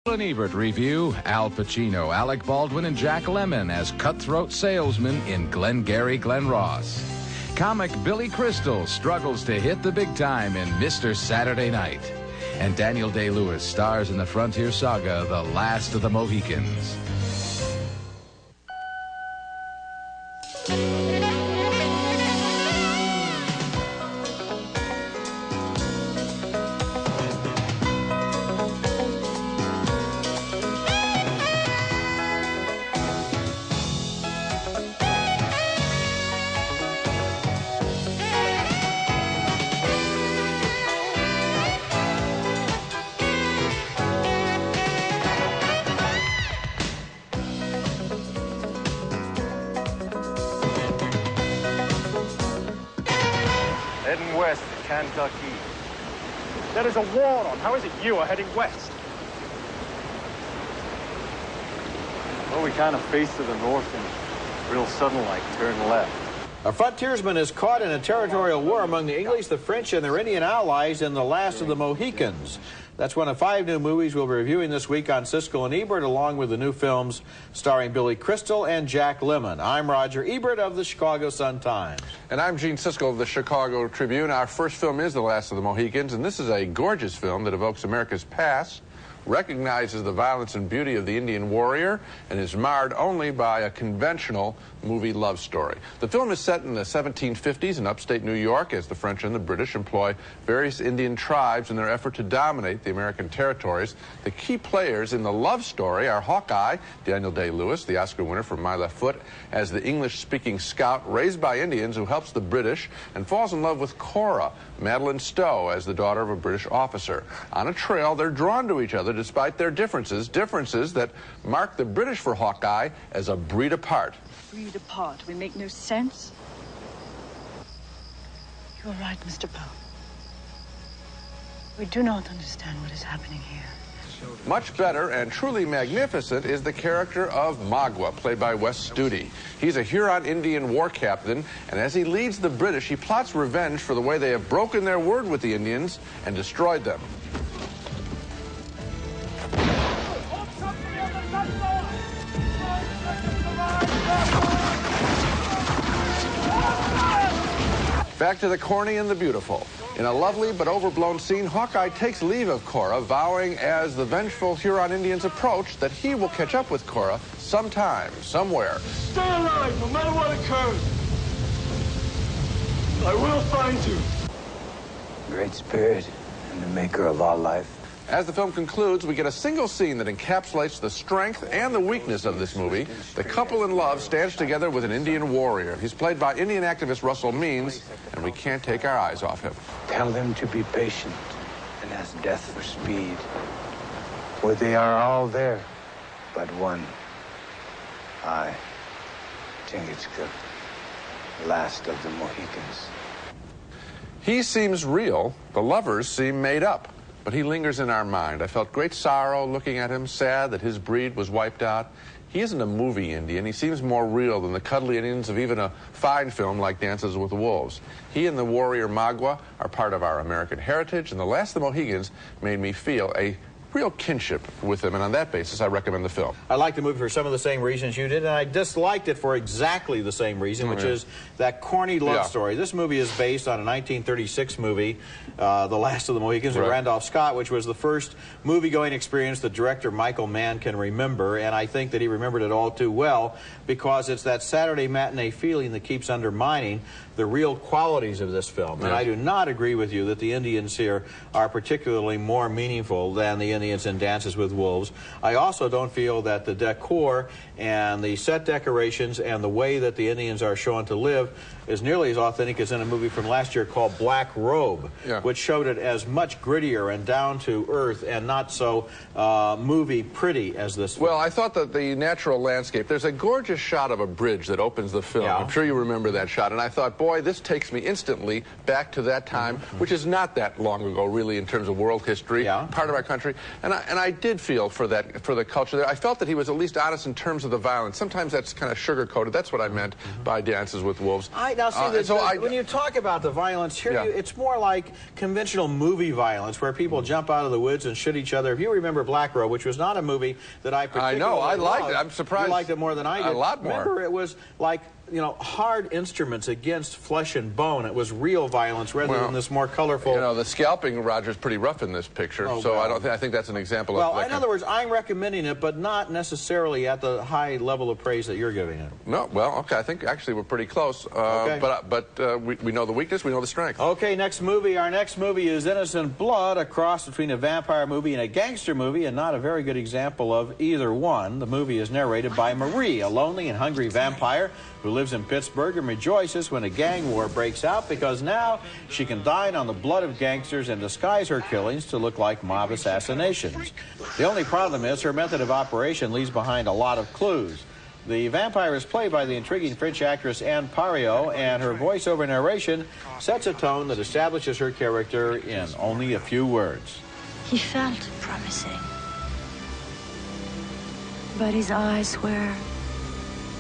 And Ebert review: Al Pacino, Alec Baldwin, and Jack Lemmon as cutthroat salesmen in Glengarry, Glen Ross. Comic Billy Crystal struggles to hit the big time in Mr. Saturday Night. And Daniel Day-Lewis stars in the frontier saga, The Last of the Mohicans. Heading west to Kentucky. There is a war on. How is it you are heading west? Well, we kind of face to the north and real sudden like turn left. A frontiersman is caught in a territorial war among the English, the French, and their Indian allies in The Last of the Mohicans. That's one of 5 new movies we'll be reviewing this week on Siskel and Ebert, along with the new films starring Billy Crystal and Jack Lemmon. I'm Roger Ebert of the Chicago Sun-Times. And I'm Gene Siskel of the Chicago Tribune. Our first film is The Last of the Mohicans, and this is a gorgeous film that evokes America's past, recognizes the violence and beauty of the Indian warrior, and is marred only by a conventional movie love story. The film is set in the 1750s in upstate New York as the French and the British employ various Indian tribes in their effort to dominate the American territories. The key players in the love story are Hawkeye, Daniel Day-Lewis, the Oscar winner for My Left Foot, as the English-speaking scout raised by Indians who helps the British and falls in love with Cora, Madeline Stowe, as the daughter of a British officer. On a trail, they're drawn to each other despite their differences that mark the British for Hawkeye as a breed apart. Breed apart? We make no sense? You're right, Mr. Poe. We do not understand what is happening here. Much better and truly magnificent is the character of Magua, played by Wes Studi. He's a Huron Indian war captain, and as he leads the British, he plots revenge for the way they have broken their word with the Indians and destroyed them. Back to the corny and the beautiful. In a lovely but overblown scene, Hawkeye takes leave of Cora, vowing as the vengeful Huron Indians approach that he will catch up with Cora sometime, somewhere. Stay alive, no matter what occurs. I will find you. Great Spirit and the maker of all life. As the film concludes, we get a single scene that encapsulates the strength and the weakness of this movie. The couple in love stands together with an Indian warrior. He's played by Indian activist Russell Means, and we can't take our eyes off him. Tell them to be patient and ask death for speed. For they are all there, but one. I think it's the last of the Mohicans. He seems real. The lovers seem made up. But he lingers in our mind. I felt great sorrow looking at him, sad that his breed was wiped out. He isn't a movie Indian. He seems more real than the cuddly Indians of even a fine film like Dances with Wolves. He and the warrior Magua are part of our American heritage, and The Last of the Mohicans made me feel a real kinship with him, and on that basis, I recommend the film. I like the movie for some of the same reasons you did, and I disliked it for exactly the same reason, which is that corny love story. This movie is based on a 1936 movie, The Last of the Mohicans, with Randolph Scott, which was the first movie-going experience that director Michael Mann can remember, and I think that he remembered it all too well, because it's that Saturday matinee feeling that keeps undermining the real qualities of this film. And I do not agree with you that the Indians here are particularly more meaningful than the Indians in Dances with Wolves. I also don't feel that the decor and the set decorations and the way that the Indians are shown to live is nearly as authentic as in a movie from last year called Black Robe, which showed it as much grittier and down to earth and not so movie pretty as this film. Well, I thought that the natural landscape, there's a gorgeous shot of a bridge that opens the film. I'm sure you remember that shot, and I thought, boy, this takes me instantly back to that time, which is not that long ago, really, in terms of world history, part of our country. And I did feel for the culture there. I felt that he was at least honest in terms of the violence. Sometimes that's kind of sugar-coated. That's what I meant by Dances with Wolves. Right, now see, when you talk about the violence here, it's more like conventional movie violence where people jump out of the woods and shoot each other. If you remember Black Row, which was not a movie that I particularly I know, I liked it. I'm You surprised. liked it more than I did. A lot more. Remember, it was like, you know, hard instruments against flesh and bone. It was real violence rather than this more colorful. You know, the scalping, Roger's pretty rough in this picture, so I think that's an example of. Well, in other words, I'm recommending it, but not necessarily at the high level of praise that you're giving it. No, well, okay, I think actually we're pretty close. But we know the weakness, we know the strength. Okay, next movie. Our next movie is Innocent Blood, a cross between a vampire movie and a gangster movie, and not a very good example of either one. The movie is narrated by Marie, a lonely and hungry vampire who lives in Pittsburgh and rejoices when a gang war breaks out because now she can dine on the blood of gangsters and disguise her killings to look like mob assassinations. The only problem is her method of operation leaves behind a lot of clues. The vampire is played by the intriguing French actress Anne Parriot, and her voiceover narration sets a tone that establishes her character in only a few words. He felt promising, but his eyes were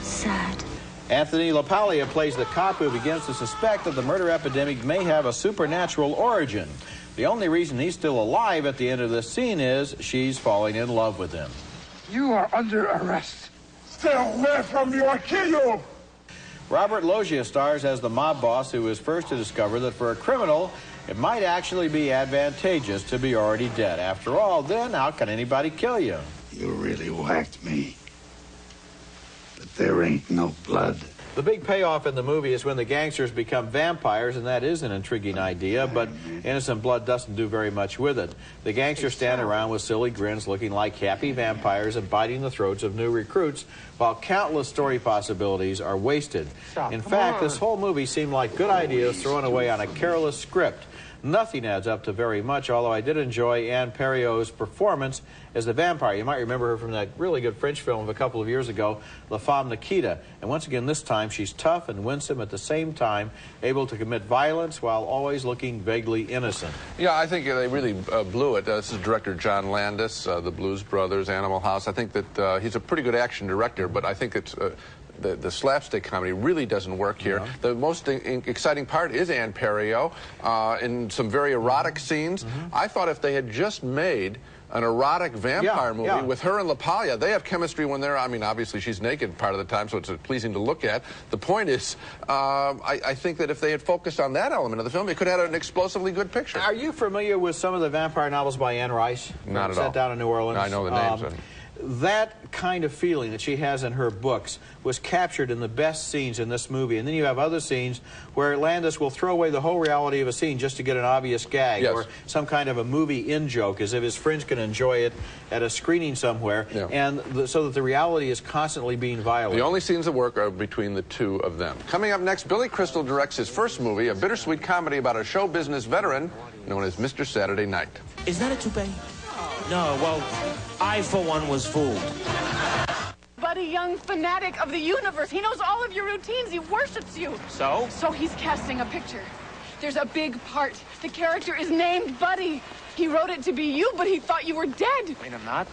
sad. Anthony LaPaglia plays the cop who begins to suspect that the murder epidemic may have a supernatural origin. The only reason he's still alive at the end of this scene is she's falling in love with him. You are under arrest. Stay away from me or I'll kill you! Robert Loggia stars as the mob boss who is first to discover that for a criminal, it might actually be advantageous to be already dead. After all, then how can anybody kill you? You really whacked me. But there ain't no blood. The big payoff in the movie is when the gangsters become vampires, and that is an intriguing idea, but Innocent Blood doesn't do very much with it. The gangsters stand around with silly grins looking like happy vampires and biting the throats of new recruits, while countless story possibilities are wasted. In fact, this whole movie seemed like good ideas thrown away on a careless script. Nothing adds up to very much, although I did enjoy Anne Parriot's performance as the vampire. You might remember her from that really good French film of a couple of years ago, La Femme Nikita. And once again, this time, she's tough and winsome at the same time, able to commit violence while always looking vaguely innocent. Yeah, I think they really blew it. This is director John Landis, the Blues Brothers, Animal House. I think that he's a pretty good action director, but I think it's... The slapstick comedy really doesn't work here. Yeah. The most exciting part is Anne Parriot in some very erotic scenes. I thought if they had just made an erotic vampire movie with her and LaPaglia, they have chemistry when they're, I mean, obviously she's naked part of the time, so it's pleasing to look at. The point is, I think that if they had focused on that element of the film, it could have had an explosively good picture. Are you familiar with some of the vampire novels by Anne Rice? Not at all. Set down in New Orleans. I know the names. That kind of feeling that she has in her books was captured in the best scenes in this movie. And then you have other scenes where Landis will throw away the whole reality of a scene just to get an obvious gag or some kind of a movie in-joke, as if his friends can enjoy it at a screening somewhere, and so that the reality is constantly being violated. The only scenes that work are between the two of them. Coming up next, Billy Crystal directs his first movie, a bittersweet comedy about a show business veteran known as Mr. Saturday Night. Is that a toupee? No, well, I, for one, was fooled. Buddy, young fanatic of the universe. He knows all of your routines. He worships you. So? So he's casting a picture. There's a big part. The character is named Buddy. He wrote it to be you, but he thought you were dead. Wait, I'm not?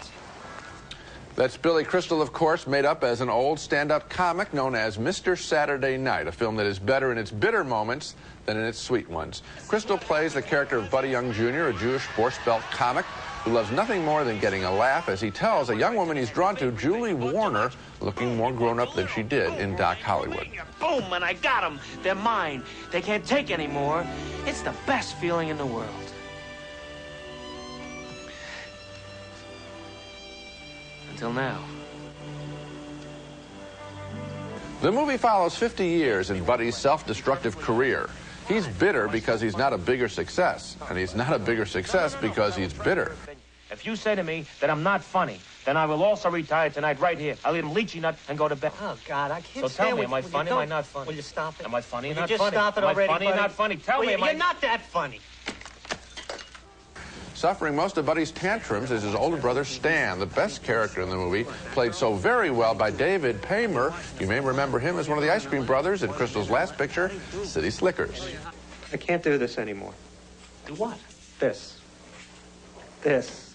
That's Billy Crystal, of course, made up as an old stand-up comic known as Mr. Saturday Night, a film that is better in its bitter moments than in its sweet ones. Crystal plays the character of Buddy Young Jr., a Jewish horse belt comic who loves nothing more than getting a laugh as he tells a young woman he's drawn to, Julie Warner, looking more grown-up than she did in Doc Hollywood. Boom, and I got them. They're mine. They can't take anymore. It's the best feeling in the world. Until now. The movie follows 50 years in Buddy's self-destructive career. He's bitter because he's not a bigger success, and he's not a bigger success because he's bitter. If you say to me that I'm not funny, then I will also retire tonight right here. I'll eat a lychee nut and go to bed. Oh, God, I can't So tell me, am I funny or am I not funny? Will you stop it? Am I funny or Will not you funny? just stop it already, Am I funny or not funny? Tell me, You're not that funny. Suffering most of Buddy's tantrums is his older brother, Stan, the best character in the movie, played so very well by David Paymer. You may remember him as one of the Ice Cream Brothers in Crystal's last picture, City Slickers. I can't do this anymore. Do what? This.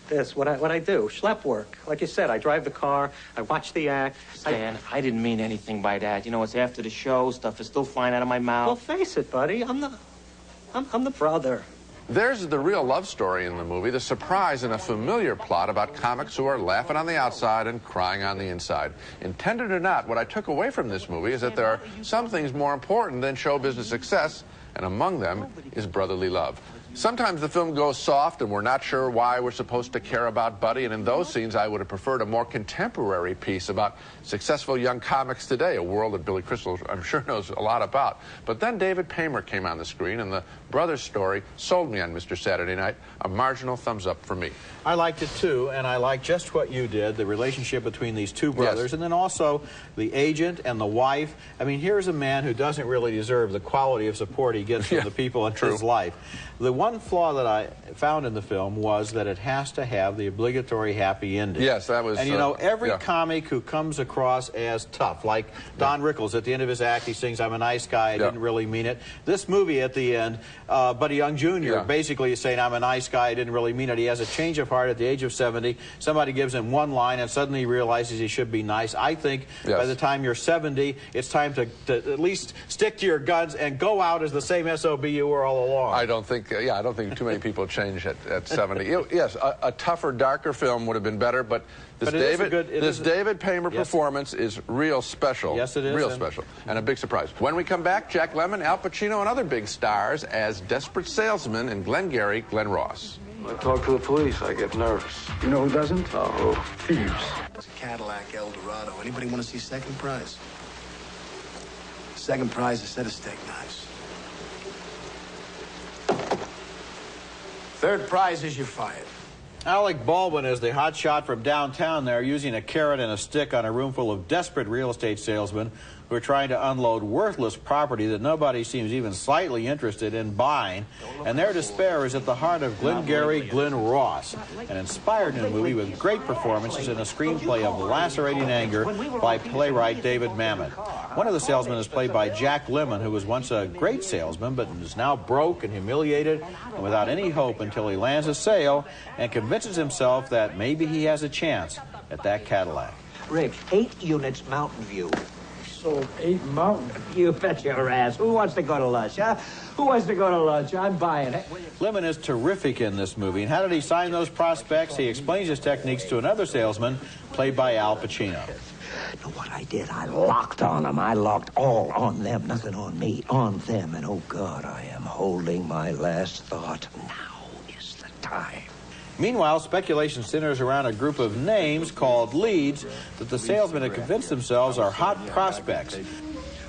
This, what I do, schlep work. Like you said, I drive the car, I watch the act. Stan, I didn't mean anything by that. You know, it's after the show, stuff is still flying out of my mouth. Well, face it, buddy, I'm the brother. There's the real love story in the movie, the surprise in a familiar plot about comics who are laughing on the outside and crying on the inside. Intended or not, what I took away from this movie is that there are some things more important than show business success, and among them is brotherly love. Sometimes the film goes soft and we're not sure why we're supposed to care about Buddy, and in those scenes I would have preferred a more contemporary piece about successful young comics today, a world that Billy Crystal, I'm sure, knows a lot about. But then David Paymer came on the screen and the brothers story sold me on Mr. Saturday Night. A marginal thumbs up for me. I liked it too, and I like just what you did, the relationship between these two brothers, yes. And then also the agent and the wife. I mean, here's a man who doesn't really deserve the quality of support he gets from the people in his life. The one flaw that I found in the film was that it has to have the obligatory happy ending. Yes, that was... And you know, every comic who comes across as tough, like Don Rickles at the end of his act, he sings, "I'm a nice guy, I didn't really mean it." This movie at the end, Buddy Young Jr. basically is saying, "I'm a nice guy, I didn't really mean it." He has a change of heart at the age of 70. Somebody gives him one line and suddenly he realizes he should be nice. I think by the time you're 70, it's time to at least stick to your guns and go out as the same SOB you were all along. I don't think, I don't think too many people change at 70. Yes, a tougher, darker film would have been better, but this David Paymer performance is real special. Yes, it is. Real special. And a big surprise. When we come back, Jack Lemmon, Al Pacino, and other big stars as desperate salesmen in Glengarry, Glen Ross. I talk to the police, I get nervous. You know who doesn't? Oh, Thieves. It's a Cadillac Eldorado. Anybody want to see second prize? Second prize, a set of steak knives. Third prize is you're fired. Alec Baldwin is the hot shot from downtown there, using a carrot and a stick on a room full of desperate real estate salesmen who are trying to unload worthless property that nobody seems even slightly interested in buying. And their despair is at the heart of Glengarry, Glen Ross, an inspired new movie with great performances and a screenplay of lacerating anger by playwright David Mamet. One of the salesmen is played by Jack Lemmon, who was once a great salesman, but is now broke and humiliated and without any hope until he lands a sale and convinces himself that maybe he has a chance at that Cadillac. Rick, 8 units Mountain View. Sold 8 Mountain. You bet your ass. Who wants to go to lunch, huh? Who wants to go to lunch? I'm buying it. Lemmon is terrific in this movie. And how did he sign those prospects? He explains his techniques to another salesman, played by Al Pacino. Know what I did? I locked on them. I locked all on them. Nothing on me, on them. And oh, God, I am holding my last thought. Now is the time. Meanwhile, speculation centers around a group of names called leads that the salesmen have convinced themselves are hot prospects.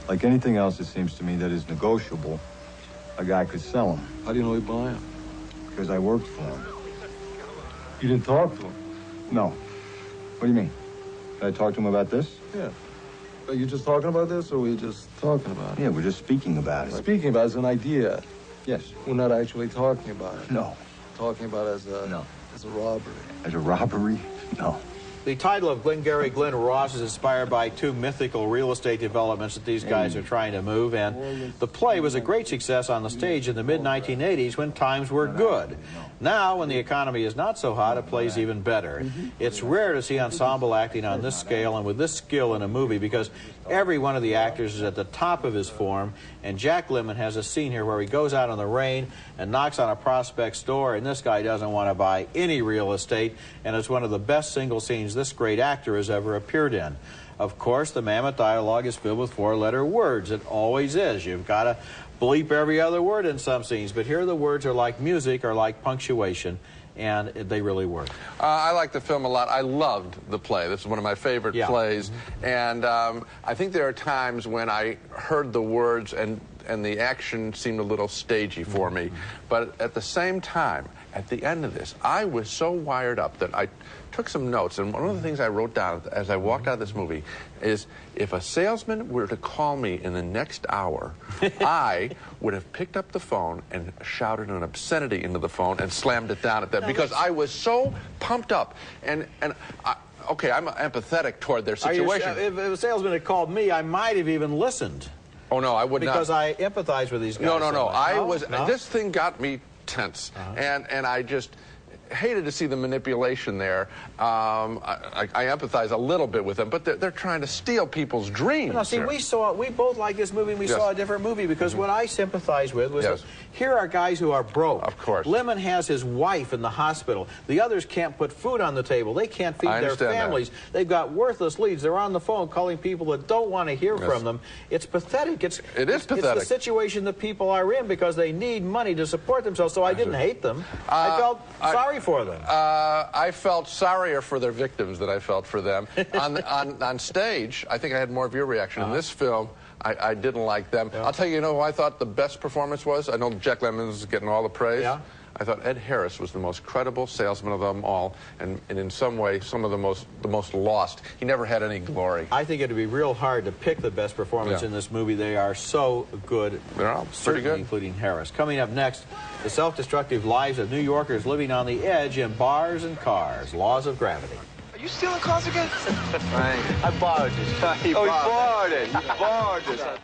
Like anything else, it seems to me, that is negotiable, a guy could sell them. How do you know he buy them? Because I worked for him. You didn't talk to him? No. What do you mean? Did I talk to him about this? Yeah. Are you just talking about this, or were you just talking about it? Yeah, we're just speaking about it. Speaking about it as an idea? Yes. We're not actually talking about it? No. Talking about it as a... No. As a robbery. As a robbery? No. The title of Glengarry, Glen Ross is inspired by 2 mythical real estate developments that these guys are trying to move, and the play was a great success on the stage in the mid-1980s when times were good. Now, when the economy is not so hot, it plays even better. It's rare to see ensemble acting on this scale and with this skill in a movie because every one of the actors is at the top of his form, and Jack Lemmon has a scene here where he goes out in the rain and knocks on a prospect's door, and this guy doesn't want to buy any real estate, and it's one of the best single scenes this great actor has ever appeared in. Of course, the Mamet dialogue is filled with 4-letter words. It always is. You've got to bleep every other word in some scenes, but here the words are like music or like punctuation, and they really work. I like the film a lot. I loved the play. This is one of my favorite plays, and I think there are times when I heard the words and the action seemed a little stagey for me, but at the same time, at the end of this, I was so wired up that I took some notes, and one of the things I wrote down as I walked out of this movie is if a salesman were to call me in the next hour, I would have picked up the phone and shouted an obscenity into the phone and slammed it down at them because I was so pumped up. And okay, I'm empathetic toward their situation. If a salesman had called me, I might have even listened. Oh, no, I would not. Because I empathize with these guys. No. So I was. This thing got me tense, and I just. hated to see the manipulation there. I empathize a little bit with them, but they're trying to steal people's dreams. No, see, we both like this movie, and we saw a different movie, because what I sympathized with was that here are guys who are broke. Of course. Lemon has his wife in the hospital. The others can't put food on the table. They can't feed their families. They've got worthless leads. They're on the phone calling people that don't want to hear from them. It's pathetic. It is pathetic. It's the situation that people are in because they need money to support themselves, so I didn't hate them. I felt sorry for them. I felt sorrier for their victims than I felt for them. On stage, I think I had more of your reaction. In this film, I didn't like them. I'll tell you, who I thought the best performance was? I know Jack Lemmon's getting all the praise. I thought Ed Harris was the most credible salesman of them all, and in some way, some of the most lost. He never had any glory. I think it'd be real hard to pick the best performance in this movie. They are so good. They're all pretty good, including Harris. Coming up next, the self-destructive lives of New Yorkers living on the edge in bars and cars. Laws of gravity. Are you stealing cars again? I borrowed this. He borrowed it. He borrowed it.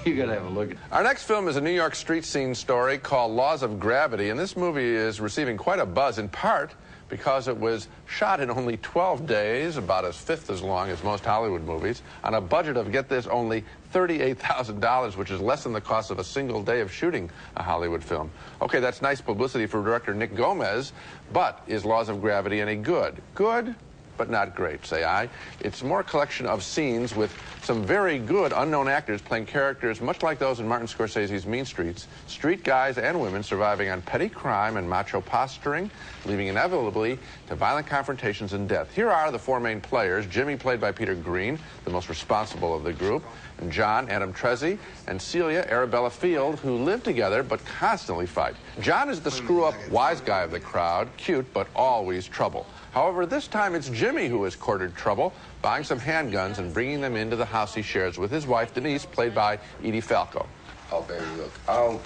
You gotta have a look at it. Our next film is a New York street scene story called Laws of Gravity, and this movie is receiving quite a buzz, in part because it was shot in only 12 days, about a fifth as long as most Hollywood movies, on a budget of, get this, only $38,000, which is less than the cost of a single day of shooting a Hollywood film. Okay, that's nice publicity for director Nick Gomez, but is Laws of Gravity any good? Good, but not great, say I. It's more a collection of scenes with some very good unknown actors playing characters much like those in Martin Scorsese's Mean Streets. Street guys and women surviving on petty crime and macho posturing, leading inevitably to violent confrontations and death. Here are the four main players. Jimmy, played by Peter Green, the most responsible of the group, and John, Adam Trezzi, and Celia, Arabella Field, who live together but constantly fight. John is the screw-up wise guy of the crowd, cute but always trouble. However, this time it's Jimmy who has courted trouble, buying some handguns and bringing them into the house he shares with his wife, Denise, played by Edie Falco. Oh, baby, look, I'll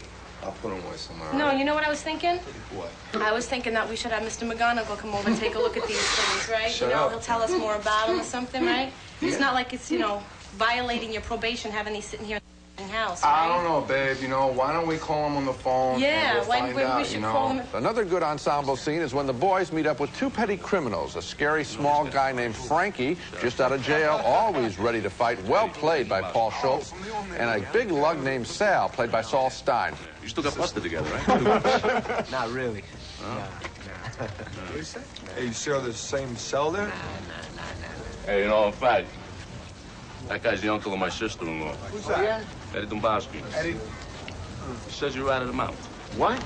put on one somewhere. No, you know what I was thinking? What? I was thinking that we should have Mr. McGonagall come over and take a look at these things, right? Shut up. He'll tell us more about them or something, right? It's not like it's, violating your probation having these sitting here in the house, right? I don't know, babe. Why don't we call him on the phone? Yeah, and we'll find out, we should call him. Another good ensemble scene is when the boys meet up with two petty criminals, a scary small guy named Frankie, just out of jail, always ready to fight, well played by Paul Schultz, and a big lug named Sal, played by Saul Stein. You still got busted together, right? Not really. What do you say? Hey, you share the same cell there? Hey, in fact, that guy's the uncle of my sister-in-law. Who's that? Eddie Dombowski. Eddie? He says you ratted him out. What?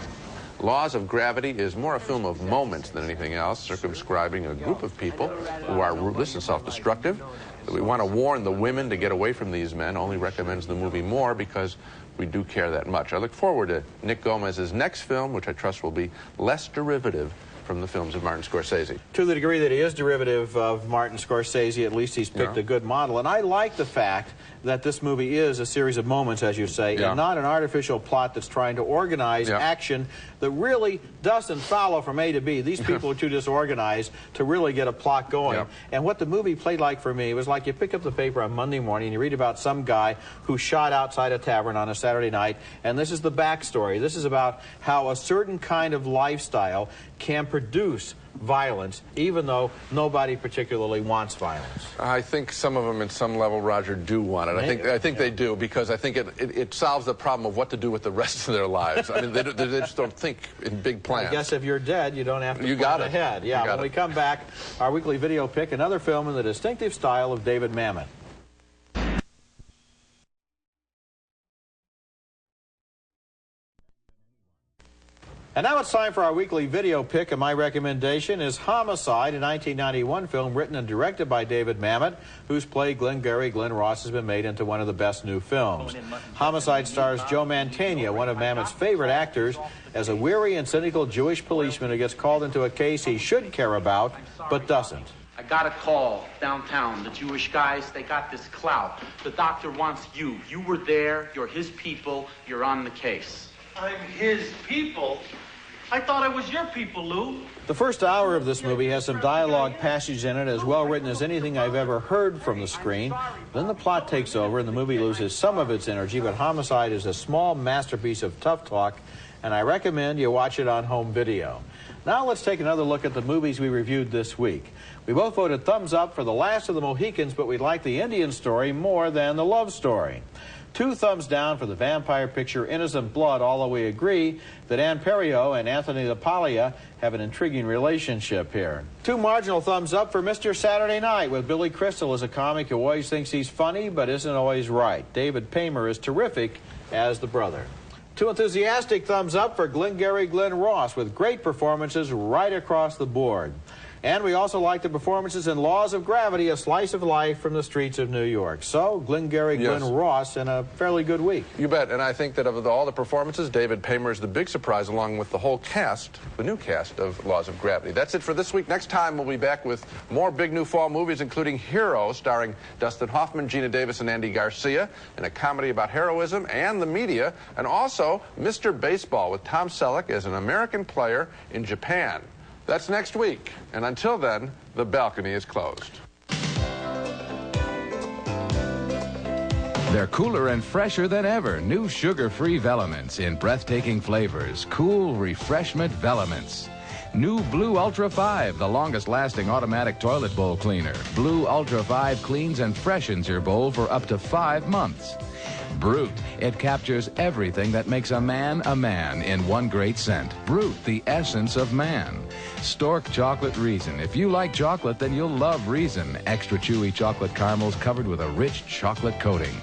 Laws of Gravity is more a film of moments than anything else, circumscribing a group of people who are ruthless and self-destructive. We want to warn the women to get away from these men. Only recommends the movie more because we do care that much. I look forward to Nick Gomez's next film, which I trust will be less derivative from the films of Martin Scorsese. To the degree that he is derivative of Martin Scorsese, at least he's picked a good model. And I like the fact that this movie is a series of moments, as you say, and not an artificial plot that's trying to organize action that really doesn't follow from A to B. These people are too disorganized to really get a plot going. And what the movie played like for me was like you pick up the paper on Monday morning and you read about some guy who shot outside a tavern on a Saturday night, and this is the backstory. This is about how a certain kind of lifestyle can produce violence, even though nobody particularly wants violence. I think some of them, at some level, Roger, do want it. I think they do, because I think it solves the problem of what to do with the rest of their lives. I mean, they just don't think in big plans. I guess if you're dead, you don't have to plan ahead. Yeah, when we come back, our weekly video pick, another film in the distinctive style of David Mamet. And now it's time for our weekly video pick, and my recommendation is Homicide, a 1991 film written and directed by David Mamet, whose play Glengarry, Glen Ross, has been made into one of the best new films. Homicide stars Joe Mantegna, one of Mamet's favorite actors, as a weary and cynical Jewish policeman who gets called into a case he should care about, but doesn't. I got a call downtown. The Jewish guys, they got this clout. The doctor wants you. You were there. You're his people. You're on the case. I'm his people? I thought I was your people, Lou. The first hour of this movie has some dialogue passages in it as well written as anything I've ever heard from the screen. Then the plot takes over and the movie loses some of its energy, but Homicide is a small masterpiece of tough talk and I recommend you watch it on home video. Now let's take another look at the movies we reviewed this week. We both voted thumbs up for The Last of the Mohicans, but we like the Indian story more than the love story. 2 thumbs down for the vampire picture Innocent Blood, although we agree that Ann Perio and Anthony LaPaglia have an intriguing relationship here. 2 marginal thumbs up for Mr. Saturday Night, with Billy Crystal as a comic who always thinks he's funny but isn't always right. David Paymer is terrific as the brother. 2 enthusiastic thumbs up for Glengarry Glen Ross, with great performances right across the board. And we also like the performances in Laws of Gravity, a slice of life from the streets of New York. So, Glengarry Glen Ross in a fairly good week. You bet. And I think that of all the performances, David Paymer is the big surprise, along with the whole cast, the new cast of Laws of Gravity. That's it for this week. Next time, we'll be back with more big new fall movies, including Hero, starring Dustin Hoffman, Gina Davis, and Andy Garcia, and a comedy about heroism and the media, and also Mr. Baseball with Tom Selleck as an American player in Japan. That's next week. And until then, the balcony is closed. They're cooler and fresher than ever. New sugar-free Velements in breathtaking flavors. Cool refreshment Velements. New Blue Ultra 5, the longest-lasting automatic toilet bowl cleaner. Blue Ultra 5 cleans and freshens your bowl for up to 5 months. Brute. It captures everything that makes a man in one great scent. Brute, the essence of man. Stork Chocolate Reason. If you like chocolate, then you'll love Reason. Extra chewy chocolate caramels covered with a rich chocolate coating.